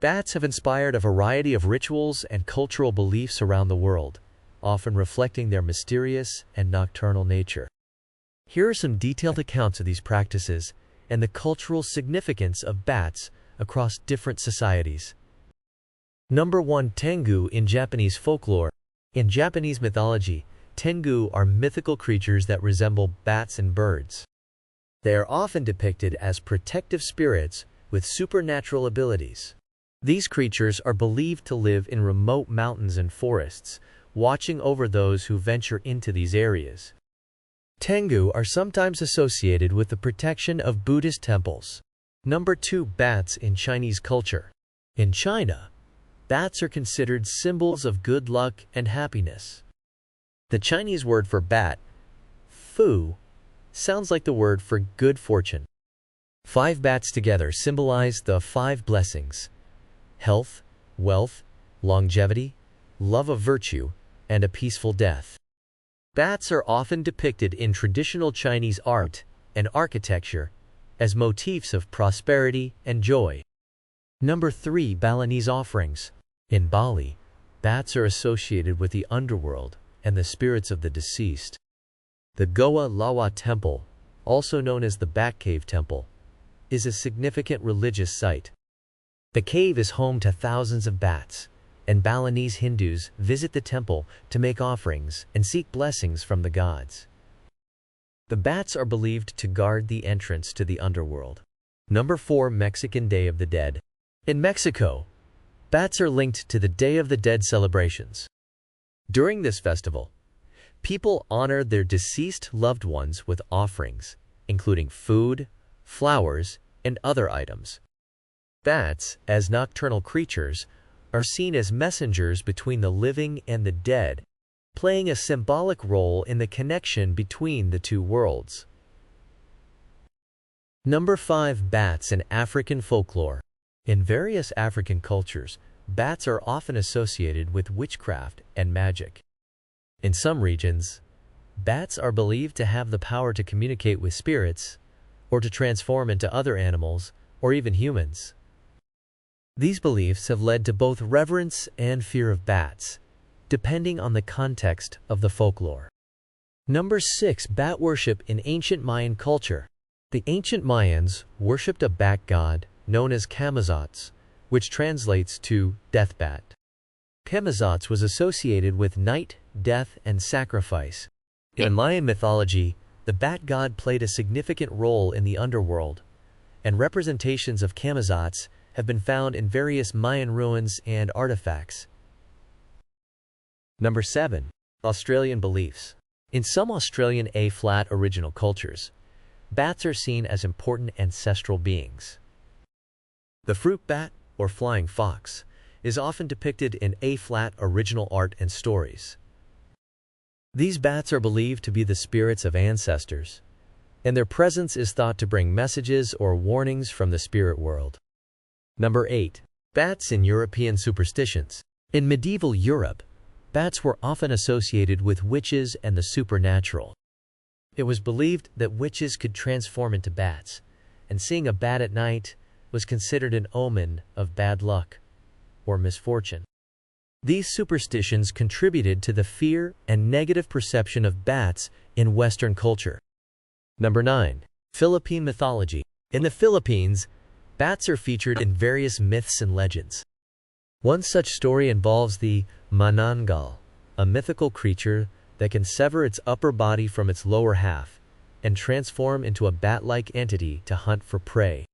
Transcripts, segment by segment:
Bats have inspired a variety of rituals and cultural beliefs around the world, often reflecting their mysterious and nocturnal nature. Here are some detailed accounts of these practices and the cultural significance of bats across different societies. Number 1. Tengu in Japanese folklore. In Japanese mythology, Tengu are mythical creatures that resemble bats and birds. They are often depicted as protective spirits with supernatural abilities. These creatures are believed to live in remote mountains and forests, watching over those who venture into these areas. Tengu are sometimes associated with the protection of Buddhist temples. Number 2. Bats in Chinese culture. In China, bats are considered symbols of good luck and happiness. The Chinese word for bat, fu, sounds like the word for good fortune. 5 bats together symbolize the 5 blessings: health, wealth, longevity, love of virtue, and a peaceful death. Bats are often depicted in traditional Chinese art and architecture as motifs of prosperity and joy. Number 3. Balinese offerings. In Bali, bats are associated with the underworld and the spirits of the deceased. The Goa Lawa Temple, also known as the Bat Cave Temple, is a significant religious site. The cave is home to thousands of bats, and Balinese Hindus visit the temple to make offerings and seek blessings from the gods. The bats are believed to guard the entrance to the underworld. Number 4. Mexican Day of the Dead. In Mexico, bats are linked to the Day of the Dead celebrations. During this festival, people honor their deceased loved ones with offerings, including food, flowers, and other items. Bats, as nocturnal creatures, are seen as messengers between the living and the dead, playing a symbolic role in the connection between the two worlds. Number 5. Bats in African folklore. In various African cultures, bats are often associated with witchcraft and magic. In some regions, bats are believed to have the power to communicate with spirits, or to transform into other animals, or even humans. These beliefs have led to both reverence and fear of bats, depending on the context of the folklore. Number 6. Bat worship in ancient Mayan culture. The ancient Mayans worshipped a bat god known as Camazotz, which translates to death bat. Camazotz was associated with night, death, and sacrifice. In Mayan mythology, the bat god played a significant role in the underworld, and representations of Camazotz have been found in various Mayan ruins and artifacts. Number 7. Australian beliefs. In some Australian A-flat original cultures, bats are seen as important ancestral beings. The fruit bat, or flying fox, is often depicted in A-flat original art and stories. These bats are believed to be the spirits of ancestors, and their presence is thought to bring messages or warnings from the spirit world. Number 8. Bats in European superstitions. In medieval Europe, bats were often associated with witches and the supernatural. It was believed that witches could transform into bats, and seeing a bat at night was considered an omen of bad luck or misfortune. These superstitions contributed to the fear and negative perception of bats in Western culture. Number 9. Philippine mythology. In the Philippines, bats are featured in various myths and legends. One such story involves the manananggal, a mythical creature that can sever its upper body from its lower half and transform into a bat-like entity to hunt for prey.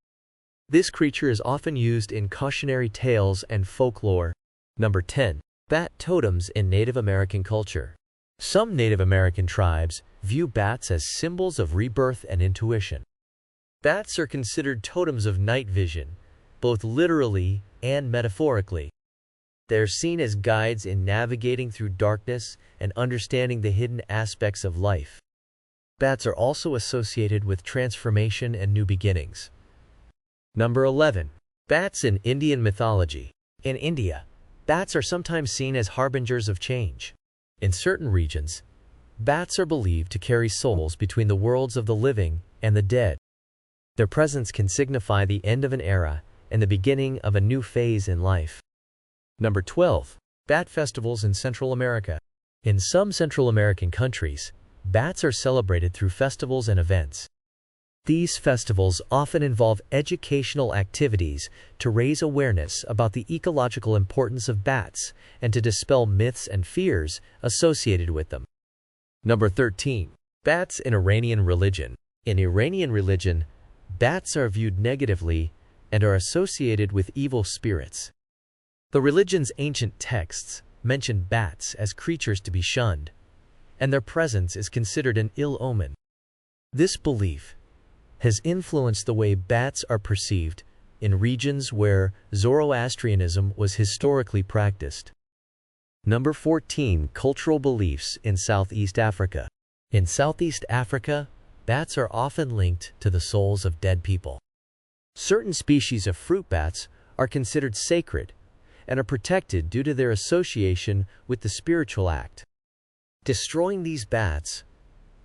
This creature is often used in cautionary tales and folklore. Number 10. Bat totems in Native American culture. Some Native American tribes view bats as symbols of rebirth and intuition. Bats are considered totems of night vision, both literally and metaphorically. They are seen as guides in navigating through darkness and understanding the hidden aspects of life. Bats are also associated with transformation and new beginnings. Number 11. Bats in Indian mythology. In India, bats are sometimes seen as harbingers of change. In certain regions, bats are believed to carry souls between the worlds of the living and the dead. Their presence can signify the end of an era and the beginning of a new phase in life. Number 12. Bat festivals in Central America. In some Central American countries, bats are celebrated through festivals and events. These festivals often involve educational activities to raise awareness about the ecological importance of bats and to dispel myths and fears associated with them. Number 13. Bats in Iranian religion. In Iranian religion, bats are viewed negatively and are associated with evil spirits. The religion's ancient texts mention bats as creatures to be shunned, and their presence is considered an ill omen. This belief has influenced the way bats are perceived in regions where Zoroastrianism was historically practiced. Number 14. Cultural beliefs in Southeast Africa. In Southeast Africa, bats are often linked to the souls of dead people. Certain species of fruit bats are considered sacred and are protected due to their association with the spiritual act. Destroying these bats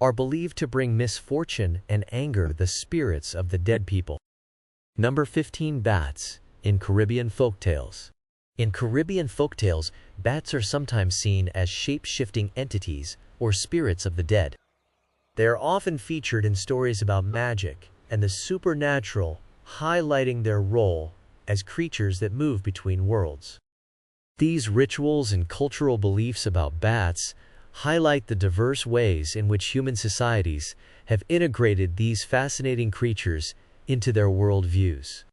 are believed to bring misfortune and anger the spirits of the dead people. Number 15. Bats in Caribbean folktales. In Caribbean folktales, bats are sometimes seen as shape-shifting entities or spirits of the dead. They are often featured in stories about magic and the supernatural, highlighting their role as creatures that move between worlds. These rituals and cultural beliefs about bats highlight the diverse ways in which human societies have integrated these fascinating creatures into their worldviews.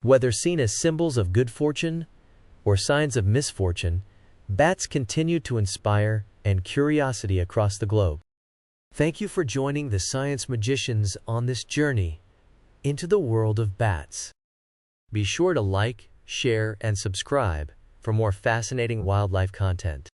Whether seen as symbols of good fortune or signs of misfortune, bats continue to inspire and curiosity across the globe. Thank you for joining the science magicians on this journey into the world of bats. Be sure to like, share, and subscribe for more fascinating wildlife content.